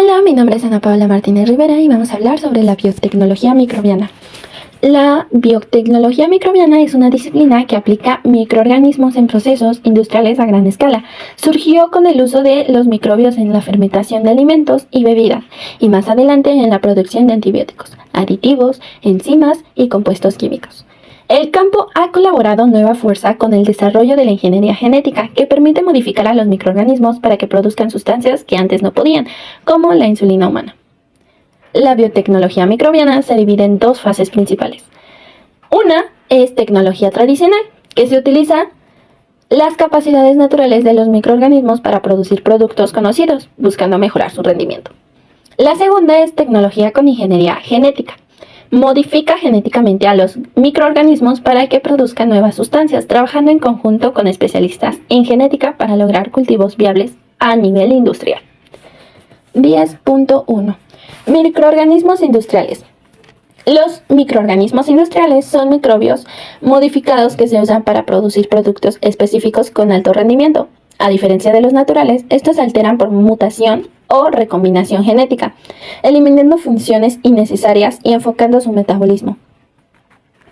Hola, mi nombre es Ana Paula Martínez Rivera y vamos a hablar sobre la biotecnología microbiana. La biotecnología microbiana es una disciplina que aplica microorganismos en procesos industriales a gran escala. Surgió con el uso de los microbios en la fermentación de alimentos y bebidas, y más adelante en la producción de antibióticos, aditivos, enzimas y compuestos químicos. El campo ha colaborado nueva fuerza con el desarrollo de la ingeniería genética, que permite modificar a los microorganismos para que produzcan sustancias que antes no podían, como la insulina humana. La biotecnología microbiana se divide en dos fases principales. Una es tecnología tradicional, que se utiliza las capacidades naturales de los microorganismos para producir productos conocidos, buscando mejorar su rendimiento. La segunda es tecnología con ingeniería genética. Modifica genéticamente a los microorganismos para que produzcan nuevas sustancias, trabajando en conjunto con especialistas en genética para lograr cultivos viables a nivel industrial. 10.1. Microorganismos industriales. Los microorganismos industriales son microbios modificados que se usan para producir productos específicos con alto rendimiento. A diferencia de los naturales, estos se alteran por mutación o recombinación genética, eliminando funciones innecesarias y enfocando su metabolismo.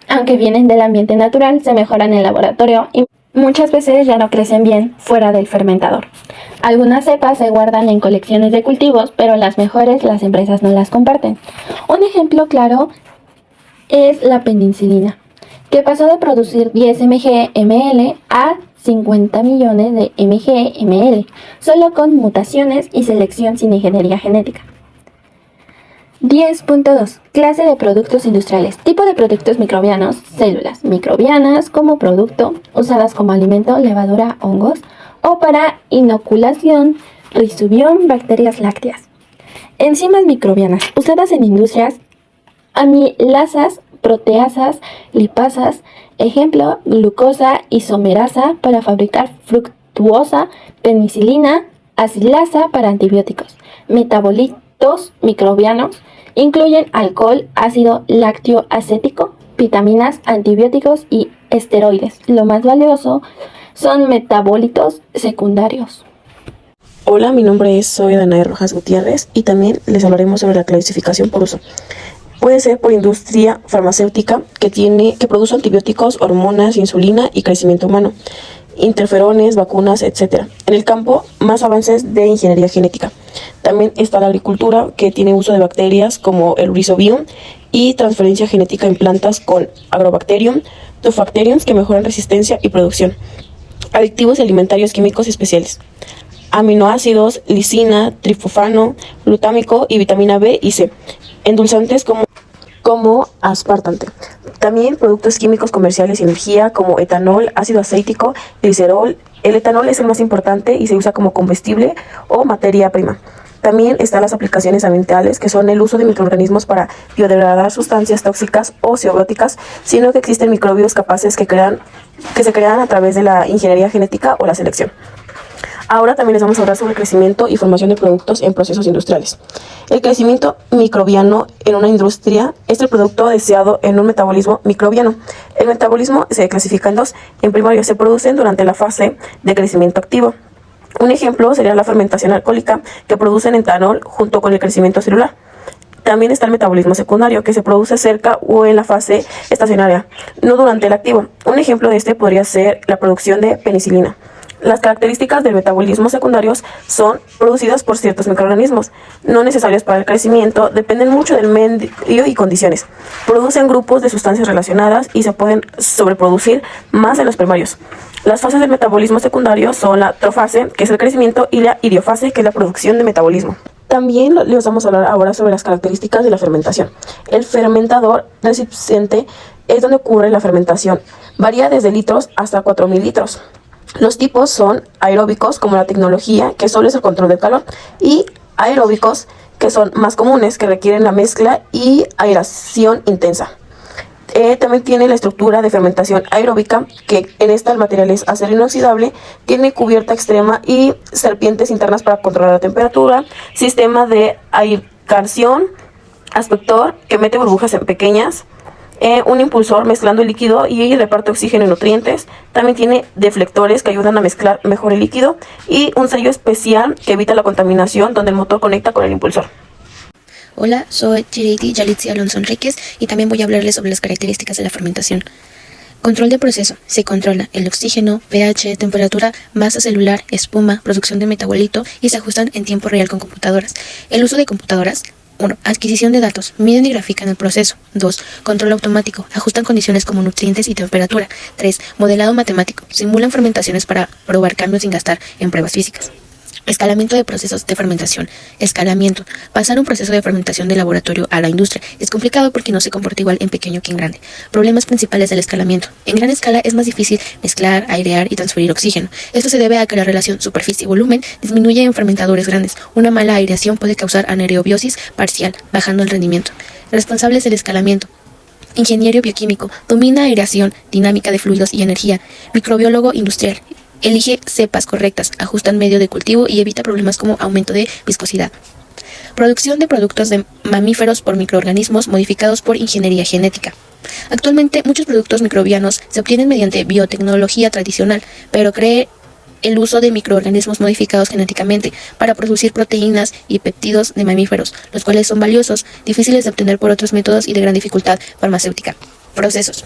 Aunque vienen del ambiente natural, se mejoran en el laboratorio y muchas veces ya no crecen bien fuera del fermentador. Algunas cepas se guardan en colecciones de cultivos, pero las mejores las empresas no las comparten. Un ejemplo claro es la penicilina, que pasó de producir 10 mg/ml a 50 millones de mg/ml, solo con mutaciones y selección sin ingeniería genética. 10.2. Clase de productos industriales. Tipo de productos microbianos. Células microbianas como producto, usadas como alimento, levadura, hongos, o para inoculación, risubión, bacterias lácteas. Enzimas microbianas, usadas en industrias, amilasas, proteasas, lipasas, ejemplo, glucosa isomerasa para fabricar fructuosa, penicilina, acilasa para antibióticos. Metabolitos microbianos incluyen alcohol, ácido lácteo acético, vitaminas, antibióticos y esteroides. Lo más valioso son metabolitos secundarios. Hola, mi nombre es Danae Rojas Gutiérrez y también les hablaremos sobre la clasificación por uso. Puede ser por industria farmacéutica que produce antibióticos, hormonas, insulina y crecimiento humano, interferones, vacunas, etc. En el campo, más avances de ingeniería genética. También está la agricultura, que tiene uso de bacterias como el Rhizobium y transferencia genética en plantas con Agrobacterium, Tufacterium, que mejoran resistencia y producción. Aditivos y alimentarios químicos especiales. Aminoácidos, lisina, triptófano, glutámico y vitamina B y C. Endulzantes como aspartante. También productos químicos comerciales y energía como etanol, ácido acético, glicerol. El etanol es el más importante y se usa como combustible o materia prima. También están las aplicaciones ambientales, que son el uso de microorganismos para biodegradar sustancias tóxicas o xerobióticas, sino que existen microbios capaces que se crean a través de la ingeniería genética o la selección. Ahora también les vamos a hablar sobre el crecimiento y formación de productos en procesos industriales. El crecimiento microbiano en una industria es el producto deseado en un metabolismo microbiano. El metabolismo se clasifica en dos. En primario, se producen durante la fase de crecimiento activo. Un ejemplo sería la fermentación alcohólica, que produce etanol junto con el crecimiento celular. También está el metabolismo secundario, que se produce cerca o en la fase estacionaria, no durante el activo. Un ejemplo de este podría ser la producción de penicilina. Las características del metabolismo secundarios son producidas por ciertos microorganismos, no necesarios para el crecimiento, dependen mucho del medio y condiciones. Producen grupos de sustancias relacionadas y se pueden sobreproducir más de los primarios. Las fases del metabolismo secundario son la trofase, que es el crecimiento, y la idiofase, que es la producción de metabolismo. También les vamos a hablar ahora sobre las características de la fermentación. El fermentador recipiente es donde ocurre la fermentación. Varía desde litros hasta 4.000 litros. Los tipos son aeróbicos, como la tecnología, que solo es el control del calor, y aeróbicos, que son más comunes, que requieren la mezcla y aeración intensa. También tiene la estructura de fermentación aeróbica, que en esta el material es acero inoxidable, tiene cubierta extrema y serpientes internas para controlar la temperatura, sistema de aireación, aspector, que mete burbujas en pequeñas, un impulsor mezclando el líquido y reparte oxígeno y nutrientes. También tiene deflectores que ayudan a mezclar mejor el líquido y un sello especial que evita la contaminación donde el motor conecta con el impulsor. Hola, soy Chiriti Yalitzi Alonso Enríquez y también voy a hablarles sobre las características de la fermentación. Control de proceso. Se controla el oxígeno, pH, temperatura, masa celular, espuma, producción de metabolito y se ajustan en tiempo real con computadoras. El uso de computadoras. 1. Adquisición de datos. Miden y grafican el proceso. 2. Control automático. Ajustan condiciones como nutrientes y temperatura. 3. Modelado matemático. Simulan fermentaciones para probar cambios sin gastar en pruebas físicas. Escalamiento de procesos de fermentación. Escalamiento. Pasar un proceso de fermentación de laboratorio a la industria. Es complicado porque no se comporta igual en pequeño que en grande. Problemas principales del escalamiento. En gran escala es más difícil mezclar, airear y transferir oxígeno. Esto se debe a que la relación superficie-volumen disminuye en fermentadores grandes. Una mala aireación puede causar anaerobiosis parcial, bajando el rendimiento. Responsables del escalamiento. Ingeniero bioquímico. Domina aireación, dinámica de fluidos y energía. Microbiólogo industrial. Elige cepas correctas, ajusta el medio de cultivo y evita problemas como aumento de viscosidad. Producción de productos de mamíferos por microorganismos modificados por ingeniería genética. Actualmente, muchos productos microbianos se obtienen mediante biotecnología tradicional, pero cree el uso de microorganismos modificados genéticamente para producir proteínas y péptidos de mamíferos, los cuales son valiosos, difíciles de obtener por otros métodos y de gran dificultad farmacéutica. Procesos.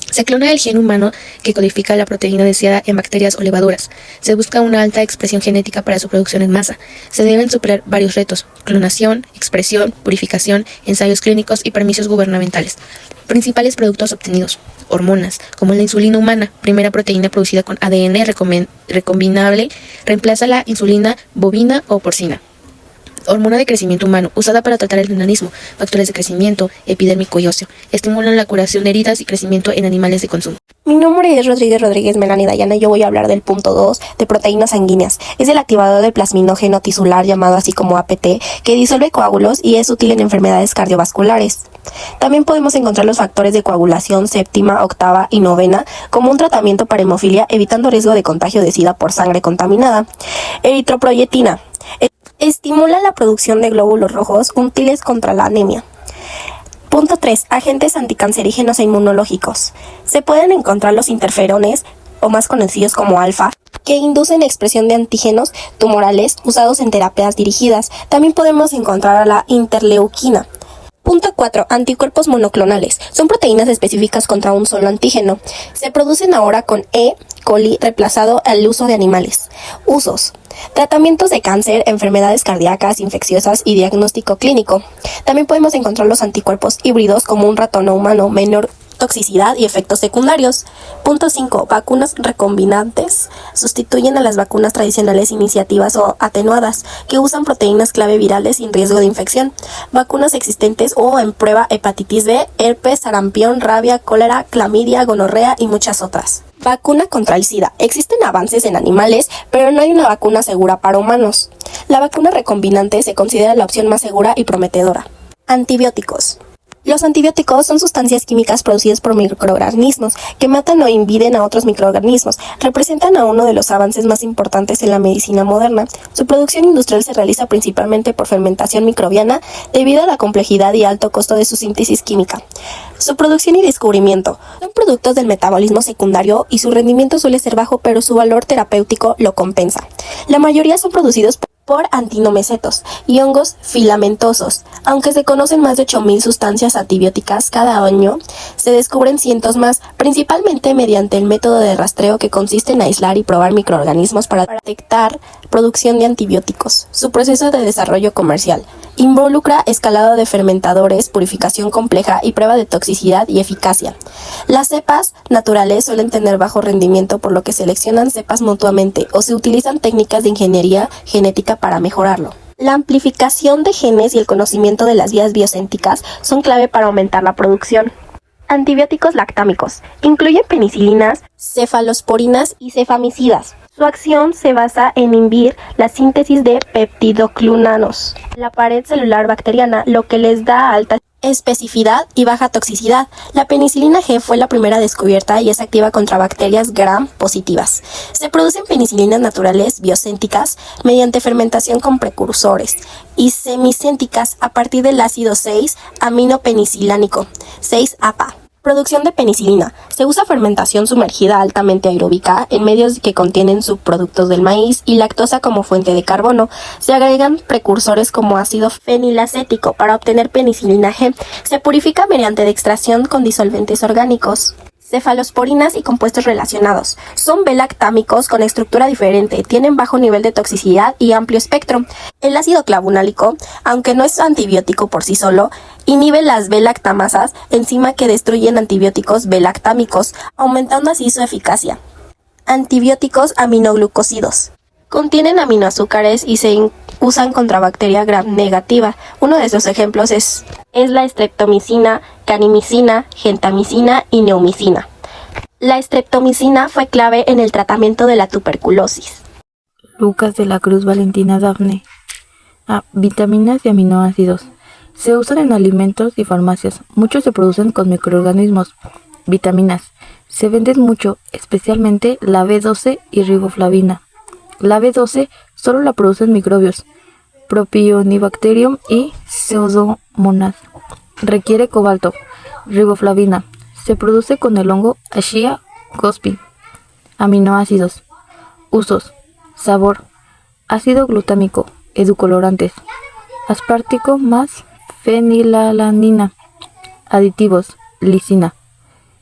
Se clona el gen humano que codifica la proteína deseada en bacterias o levaduras. Se busca una alta expresión genética para su producción en masa. Se deben superar varios retos: clonación, expresión, purificación, ensayos clínicos y permisos gubernamentales. Principales productos obtenidos: hormonas, como la insulina humana, primera proteína producida con ADN recombinable, reemplaza la insulina bovina o porcina. Hormona de crecimiento humano, usada para tratar el enanismo, factores de crecimiento, epidérmico y óseo. Estimulan la curación de heridas y crecimiento en animales de consumo. Mi nombre es Rodríguez Melanie Dayana y yo voy a hablar del punto 2 de proteínas sanguíneas. Es el activador del plasminógeno tisular llamado así como APT, que disuelve coágulos y es útil en enfermedades cardiovasculares. También podemos encontrar los factores de coagulación séptima, octava y novena como un tratamiento para hemofilia, evitando riesgo de contagio de SIDA por sangre contaminada. Eritroproyetina. Estimula la producción de glóbulos rojos útiles contra la anemia. Punto 3. Agentes anticancerígenos e inmunológicos. Se pueden encontrar los interferones, o más conocidos como alfa, que inducen la expresión de antígenos tumorales usados en terapias dirigidas. También podemos encontrar a la interleuquina. Punto 4. Anticuerpos monoclonales. Son proteínas específicas contra un solo antígeno. Se producen ahora con E. coli reemplazado al uso de animales. Usos. Tratamientos de cáncer, enfermedades cardíacas, infecciosas y diagnóstico clínico. También podemos encontrar los anticuerpos híbridos como un ratón humano, menor toxicidad y efectos secundarios. Punto 5. Vacunas recombinantes. Sustituyen a las vacunas tradicionales iniciativas o atenuadas, que usan proteínas clave virales sin riesgo de infección. Vacunas existentes o en prueba: hepatitis B, herpes, sarampión, rabia, cólera, clamidia, gonorrea y muchas otras. Vacuna contra el SIDA. Existen avances en animales, pero no hay una vacuna segura para humanos. La vacuna recombinante se considera la opción más segura y prometedora. Antibióticos. Los antibióticos son sustancias químicas producidas por microorganismos que matan o inhiben a otros microorganismos. Representan a uno de los avances más importantes en la medicina moderna. Su producción industrial se realiza principalmente por fermentación microbiana debido a la complejidad y alto costo de su síntesis química. Su producción y descubrimiento son productos del metabolismo secundario y su rendimiento suele ser bajo, pero su valor terapéutico lo compensa. La mayoría son producidos por antinomecetos y hongos filamentosos. Aunque se conocen más de 8,000 sustancias antibióticas cada año, se descubren cientos más, principalmente mediante el método de rastreo, que consiste en aislar y probar microorganismos para detectar producción de antibióticos. Su proceso de desarrollo comercial involucra escalado de fermentadores, purificación compleja y prueba de toxicidad y eficacia. Las cepas naturales suelen tener bajo rendimiento, por lo que seleccionan cepas mutuamente o se utilizan técnicas de ingeniería genética para mejorarlo. La amplificación de genes y el conocimiento de las vías biocénticas son clave para aumentar la producción. Antibióticos lactámicos. Incluyen penicilinas, cefalosporinas y cefamicidas. Su acción se basa en inhibir la síntesis de peptidoglucanos, la pared celular bacteriana, lo que les da alta especificidad y baja toxicidad. La penicilina G fue la primera descubierta y es activa contra bacterias gram positivas. Se producen penicilinas naturales biocénticas mediante fermentación con precursores y semicénticas a partir del ácido 6-aminopenilanínico, 6-APA. Producción de penicilina. Se usa fermentación sumergida altamente aeróbica en medios que contienen subproductos del maíz y lactosa como fuente de carbono. Se agregan precursores como ácido fenilacético para obtener penicilina G. Se purifica mediante extracción con disolventes orgánicos. Cefalosporinas y compuestos relacionados. Son B-lactámicos con estructura diferente, tienen bajo nivel de toxicidad y amplio espectro. El ácido clavulánico, aunque no es antibiótico por sí solo, inhibe las B-lactamasas, enzima que destruyen antibióticos B-lactámicos, aumentando así su eficacia. Antibióticos aminoglucósidos. Contienen aminoazúcares y se usan contra bacteria gram negativa. Uno de esos ejemplos es la streptomicina, kanimicina, gentamicina y neumicina. La streptomicina fue clave en el tratamiento de la tuberculosis. Lucas de la Cruz Valentina Dafne. Vitaminas y aminoácidos. Se usan en alimentos y farmacias. Muchos se producen con microorganismos. Vitaminas. Se venden mucho, especialmente la B12 y riboflavina. La B12 solo la producen microbios, Propionibacterium y Pseudomonas. Requiere cobalto. Riboflavina. Se produce con el hongo Ashia gospi. Aminoácidos. Usos. Sabor. Ácido glutámico. Edulcorantes. Aspartico más fenilalanina. Aditivos. Lisina.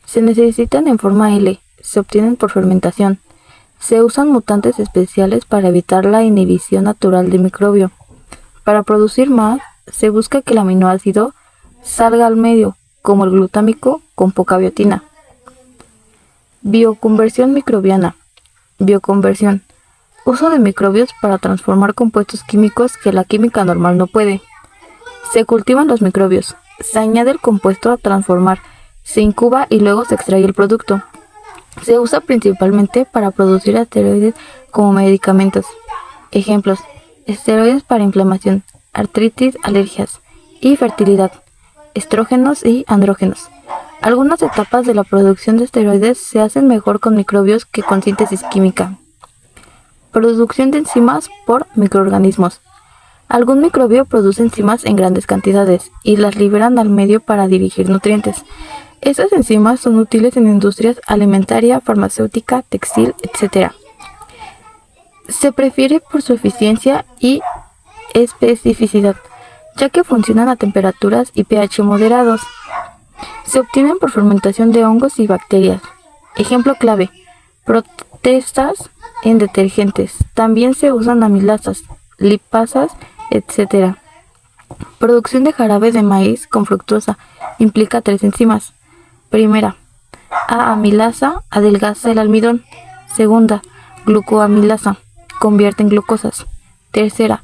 Se necesitan en forma L. Se obtienen por fermentación. Se usan mutantes especiales para evitar la inhibición natural del microbio. Para producir más, se busca que el aminoácido salga al medio, como el glutámico con poca biotina. Bioconversión microbiana. Bioconversión. Uso de microbios para transformar compuestos químicos que la química normal no puede. Se cultivan los microbios. Se añade el compuesto a transformar. Se incuba y luego se extrae el producto. Se usa principalmente para producir esteroides como medicamentos. Ejemplos: esteroides para inflamación, artritis, alergias y fertilidad, estrógenos y andrógenos. Algunas etapas de la producción de esteroides se hacen mejor con microbios que con síntesis química. Producción de enzimas por microorganismos. Algún microbio produce enzimas en grandes cantidades y las liberan al medio para dirigir nutrientes. Estas enzimas son útiles en industrias alimentaria, farmacéutica, textil, etc. Se prefiere por su eficiencia y especificidad, ya que funcionan a temperaturas y pH moderados. Se obtienen por fermentación de hongos y bacterias. Ejemplo clave: protestas en detergentes. También se usan amilasas, lipasas, etc. Producción de jarabe de maíz con fructosa. Implica 3 enzimas. Primera, A-amilasa, adelgaza el almidón. Segunda, glucoamilasa, convierte en glucosas. Tercera,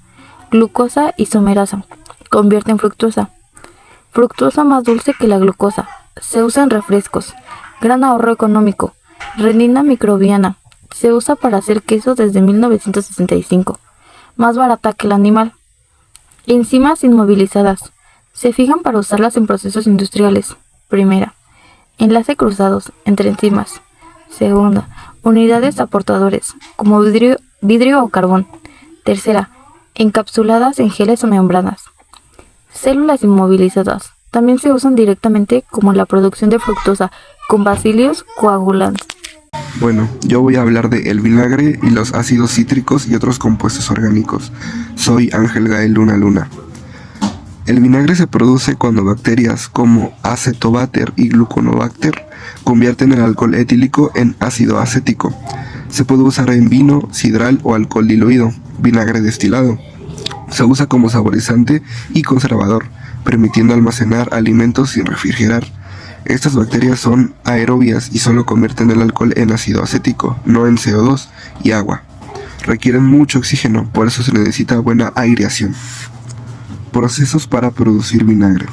glucosa isomerasa, convierte en fructosa. Fructosa más dulce que la glucosa. Se usa en refrescos. Gran ahorro económico. Renina microbiana. Se usa para hacer queso desde 1965. Más barata que el animal. Enzimas inmovilizadas. Se fijan para usarlas en procesos industriales. Primera, enlace cruzados entre enzimas. Segunda, unidades aportadores, como vidrio o carbón. Tercera, encapsuladas en geles o membranas. Células inmovilizadas. También se usan directamente como en la producción de fructosa, con bacilios coagulantes. Bueno, yo voy a hablar de el vinagre y los ácidos cítricos y otros compuestos orgánicos. Soy Ángel Gael Luna. El vinagre se produce cuando bacterias como Acetobacter y Gluconobacter convierten el alcohol etílico en ácido acético. Se puede usar en vino, sidral o alcohol diluido, vinagre destilado. Se usa como saborizante y conservador, permitiendo almacenar alimentos sin refrigerar. Estas bacterias son aerobias y solo convierten el alcohol en ácido acético, no en CO2 y agua. Requieren mucho oxígeno, por eso se necesita buena aireación. Procesos para producir vinagre.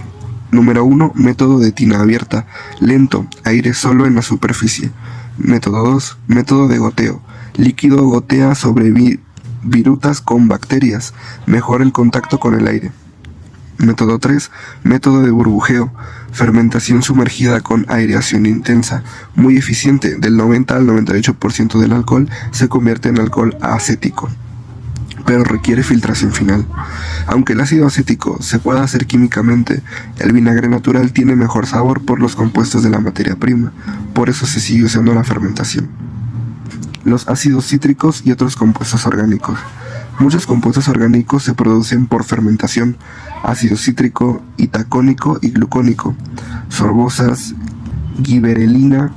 Número 1. Método de tina abierta. Lento, aire solo en la superficie. Método 2. Método de goteo. Líquido gotea sobre virutas con bacterias. Mejora el contacto con el aire. Método 3. Método de burbujeo. Fermentación sumergida con aireación intensa. Muy eficiente, del 90 al 98% del alcohol se convierte en alcohol acético. pero requiere filtración final. Aunque el ácido acético se pueda hacer químicamente, el vinagre natural tiene mejor sabor por los compuestos de la materia prima, por eso se sigue usando la fermentación. Los ácidos cítricos y otros compuestos orgánicos. Muchos compuestos orgánicos se producen por fermentación: ácido cítrico, itacónico y glucónico, sorbosas, giberelina,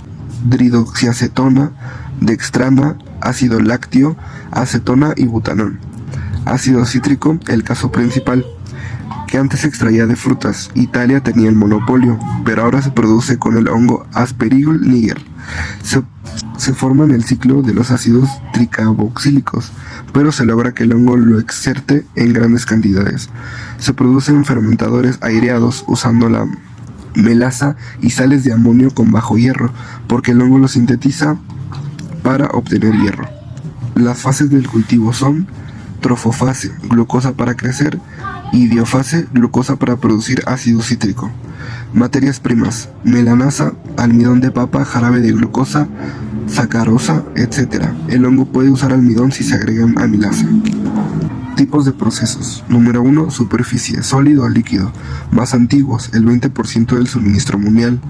dridoxiacetona, dextrana, ácido lácteo, acetona y butanol. Ácido cítrico, el caso principal, que antes se extraía de frutas. Italia tenía el monopolio, pero ahora se produce con el hongo Aspergillus niger. Se forma en el ciclo de los ácidos tricarboxílicos, pero se logra que el hongo lo exerte en grandes cantidades. Se producen fermentadores aireados usando la melaza y sales de amonio con bajo hierro, porque el hongo lo sintetiza para obtener hierro. Las fases del cultivo son trofofase, glucosa para crecer, y diofase, glucosa para producir ácido cítrico. Materias primas: melanasa, almidón de papa, jarabe de glucosa, sacarosa, etc. El hongo puede usar almidón si se agregan amilasa. Tipos de procesos. Número 1. Superficie, sólido o líquido. Más antiguos, el 20% del suministro mundial.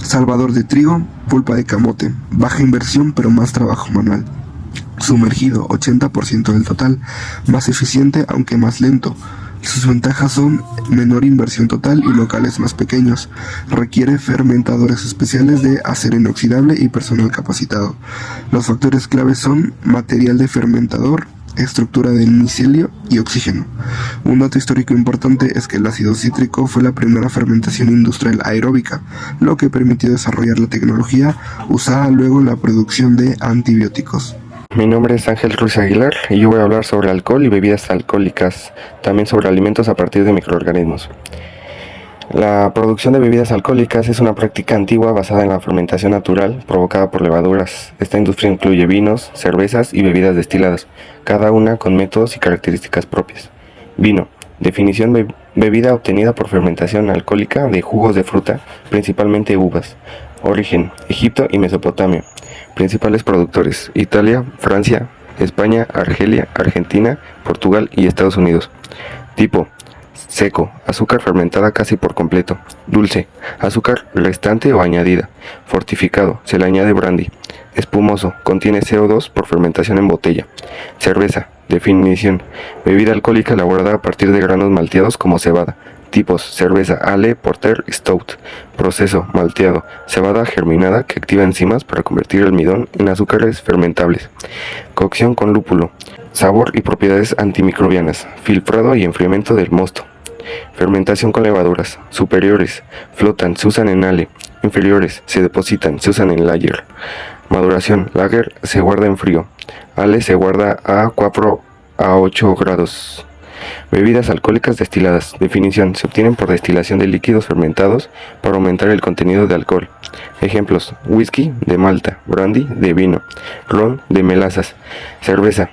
Salvador de trigo, pulpa de camote. Baja inversión pero más trabajo manual. Sumergido, 80% del total. Más eficiente aunque más lento. Sus ventajas son menor inversión total y locales más pequeños. Requiere fermentadores especiales de acero inoxidable y personal capacitado. Los factores claves son material de fermentador, estructura del micelio y oxígeno. Un dato histórico importante es que el ácido cítrico fue la primera fermentación industrial aeróbica, lo que permitió desarrollar la tecnología usada luego en la producción de antibióticos. Mi nombre es Ángel Ruiz Aguilar y yo voy a hablar sobre alcohol y bebidas alcohólicas, también sobre alimentos a partir de microorganismos. La producción de bebidas alcohólicas es una práctica antigua basada en la fermentación natural provocada por levaduras. Esta industria incluye vinos, cervezas y bebidas destiladas, cada una con métodos y características propias. Vino. Definición: bebida obtenida por fermentación alcohólica de jugos de fruta, principalmente uvas. Origen: Egipto y Mesopotamia. Principales productores: Italia, Francia, España, Argelia, Argentina, Portugal y Estados Unidos. Tipo: seco, azúcar fermentada casi por completo. Dulce, azúcar restante o añadida. Fortificado, se le añade brandy. Espumoso, contiene CO2 por fermentación en botella. Cerveza. Definición: bebida alcohólica elaborada a partir de granos malteados como cebada. Tipos: cerveza, ale, porter, stout. Proceso: malteado, cebada germinada que activa enzimas para convertir el almidón en azúcares fermentables. Cocción con lúpulo. Sabor y propiedades antimicrobianas. Filtrado y enfriamiento del mosto. Fermentación con levaduras. Superiores: flotan, se usan en ale. Inferiores: se depositan, se usan en lager. Maduración: lager se guarda en frío. Ale se guarda a 4 a 8 grados. Bebidas alcohólicas destiladas. Definición: se obtienen por destilación de líquidos fermentados para aumentar el contenido de alcohol. Ejemplos: whisky de malta, brandy de vino, ron de melazas. Cerveza.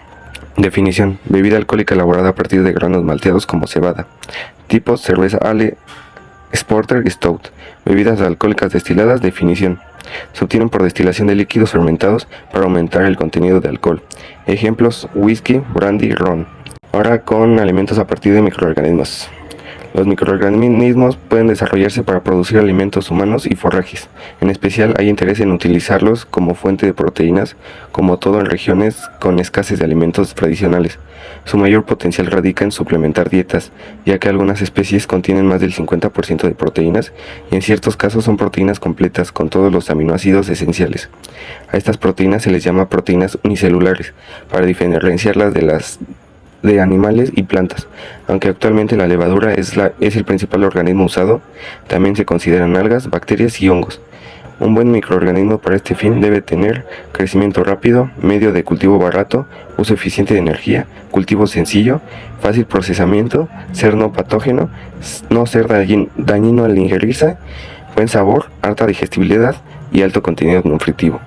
Definición: bebida alcohólica elaborada a partir de granos malteados como cebada. Tipos: cerveza ale, porter y stout. Bebidas alcohólicas destiladas. Definición: se obtienen por destilación de líquidos fermentados para aumentar el contenido de alcohol. Ejemplos: whisky, brandy, ron. Ahora con alimentos a partir de microorganismos. Los microorganismos pueden desarrollarse para producir alimentos humanos y forrajes. En especial hay interés en utilizarlos como fuente de proteínas, como todo en regiones con escasez de alimentos tradicionales. Su mayor potencial radica en suplementar dietas, ya que algunas especies contienen más del 50% de proteínas y en ciertos casos son proteínas completas con todos los aminoácidos esenciales. A estas proteínas se les llama proteínas unicelulares, para diferenciarlas de animales y plantas. Aunque actualmente la levadura es el principal organismo usado, también se consideran algas, bacterias y hongos. Un buen microorganismo para este fin debe tener crecimiento rápido, medio de cultivo barato, uso eficiente de energía, cultivo sencillo, fácil procesamiento, ser no patógeno, no ser dañino al ingerirse, buen sabor, alta digestibilidad y alto contenido nutritivo.